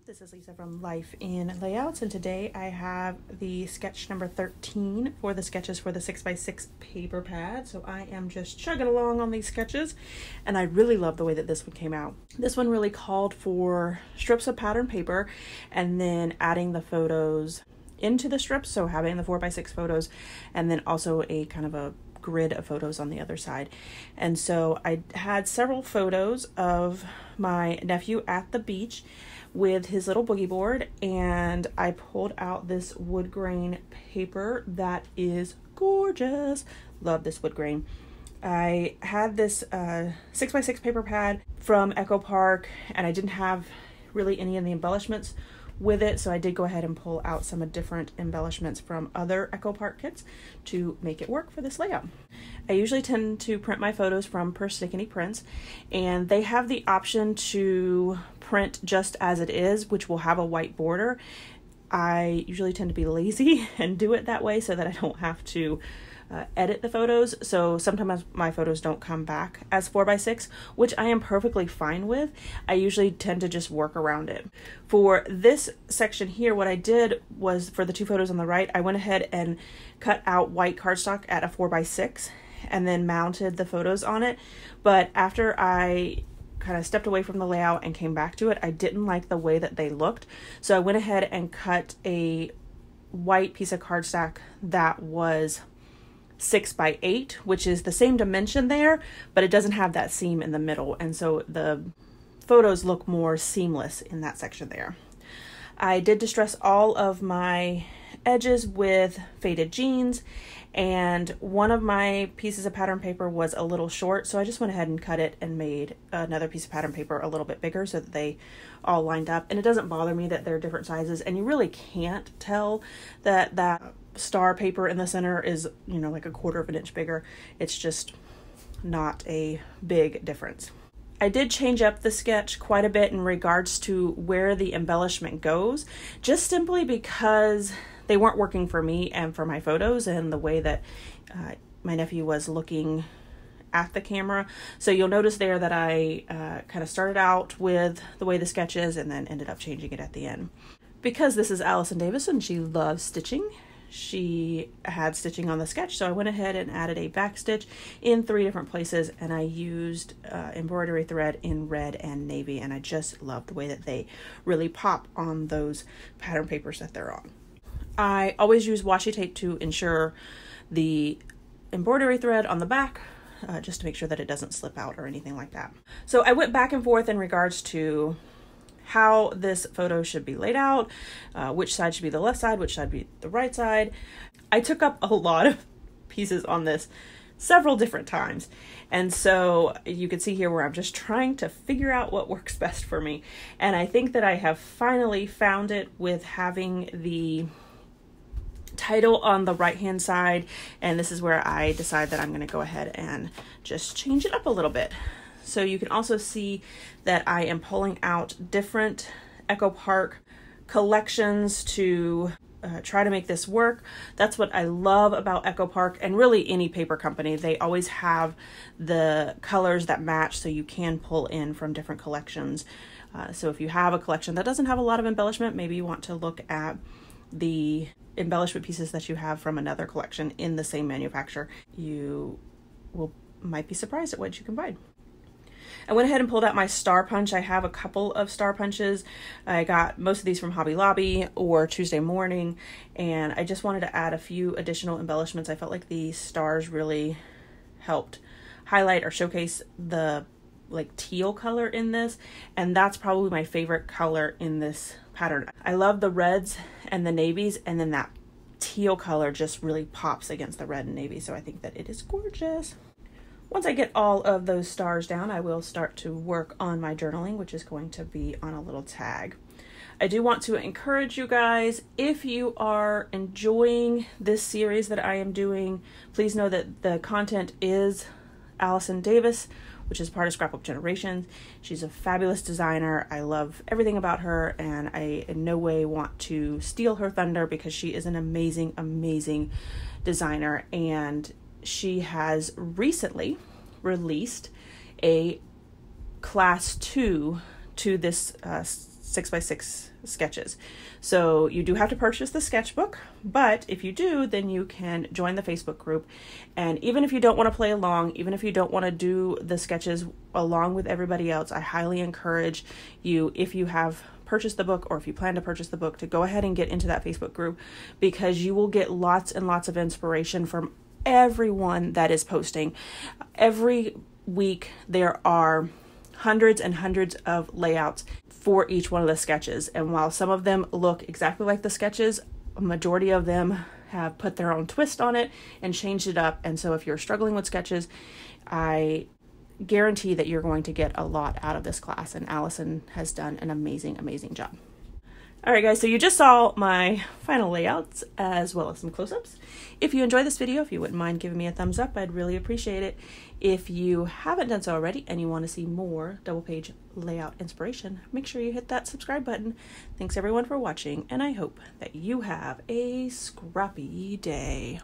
This is Lisa from Life in Layouts, and today I have the sketch number 13 for the sketches for the 6x6 paper pad. So I am just chugging along on these sketches, and I really love the way that this one came out. This one really called for strips of pattern paper and then adding the photos into the strips, so having the 4x6 photos and then also a kind of a grid of photos on the other side. And so I had several photos of my nephew at the beach with his little boogie board, and I pulled out this wood grain paper that is gorgeous. Love this wood grain. I had this 6x6 paper pad from Echo Park, and I didn't have really any of the embellishments with it, so I did go ahead and pull out some different embellishments from other Echo Park kits to make it work for this layout. I usually tend to print my photos from Persnickety Prints, and they have the option to print just as it is, which will have a white border. I usually tend to be lazy and do it that way so that I don't have to edit the photos. So sometimes my photos don't come back as 4x6, which I am perfectly fine with. I usually tend to just work around it. For this section here, what I did was, for the two photos on the right, I went ahead and cut out white cardstock at a 4x6 and then mounted the photos on it. But after I kind of stepped away from the layout and came back to it, I didn't like the way that they looked. So I went ahead and cut a white piece of cardstock that was 6x8, which is the same dimension there, but it doesn't have that seam in the middle, and so the photos look more seamless in that section there. I did distress all of my edges with faded jeans, and one of my pieces of pattern paper was a little short, so I just went ahead and cut it and made another piece of pattern paper a little bit bigger so that they all lined up. And it doesn't bother me that they're different sizes, and you really can't tell that that star paper in the center is, you know, like a 1/4 of an inch bigger. It's just not a big difference. I did change up the sketch quite a bit in regards to where the embellishment goes, just simply because they weren't working for me and for my photos and the way that my nephew was looking at the camera. So you'll notice there that I kind of started out with the way the sketch is and then ended up changing it at the end. Because this is Allison Davis and she loves stitching, she had stitching on the sketch, so I went ahead and added a back stitch in 3 different places, and I used embroidery thread in red and navy, and I just love the way that they really pop on those pattern papers that they're on. I always use washi tape to ensure the embroidery thread on the back, just to make sure that it doesn't slip out or anything like that. So I went back and forth in regards to how this photo should be laid out, which side should be the left side, which side be the right side. I took up a lot of pieces on this several different times. And so you can see here where I'm just trying to figure out what works best for me. And I think that I have finally found it with having the title on the right hand side. And this is where I decide that I'm going to go ahead and just change it up a little bit. So you can also see that I am pulling out different Echo Park collections to try to make this work. That's what I love about Echo Park, and really any paper company. They always have the colors that match, so you can pull in from different collections. So if you have a collection that doesn't have a lot of embellishment, maybe you want to look at the embellishment pieces that you have from another collection in the same manufacturer. You might be surprised at what you can find. I went ahead and pulled out my star punch. I have a couple of star punches. I got most of these from Hobby Lobby or Tuesday Morning, and I just wanted to add a few additional embellishments. I felt like the stars really helped highlight or showcase the like teal color in this, and that's probably my favorite color in this pattern. I love the reds and the navies, and then that teal color just really pops against the red and navy, so I think that it is gorgeous. Once I get all of those stars down, I will start to work on my journaling, which is going to be on a little tag. I do want to encourage you guys, if you are enjoying this series that I am doing, please know that the content is Allison Davis, which is part of Scrapbook Generations. She's a fabulous designer. I love everything about her, and I in no way want to steal her thunder because she is an amazing, amazing designer, and she has recently released a class 2 to this 6x6 sketches. So you do have to purchase the sketchbook, but if you do, then you can join the Facebook group. And even if you don't want to play along, even if you don't want to do the sketches along with everybody else, I highly encourage you, if you have purchased the book or if you plan to purchase the book, to go ahead and get into that Facebook group, because you will get lots and lots of inspiration from everyone that is posting. Every week there are hundreds and hundreds of layouts for each one of the sketches, and while some of them look exactly like the sketches, a majority of them have put their own twist on it and changed it up. And so if you're struggling with sketches, I guarantee that you're going to get a lot out of this class, and Allison has done an amazing job. All right, guys, so you just saw my final layouts as well as some close-ups. If you enjoyed this video, if you wouldn't mind giving me a thumbs up, I'd really appreciate it. If you haven't done so already and you want to see more double page layout inspiration, make sure you hit that subscribe button. Thanks everyone for watching, and I hope that you have a scrappy day.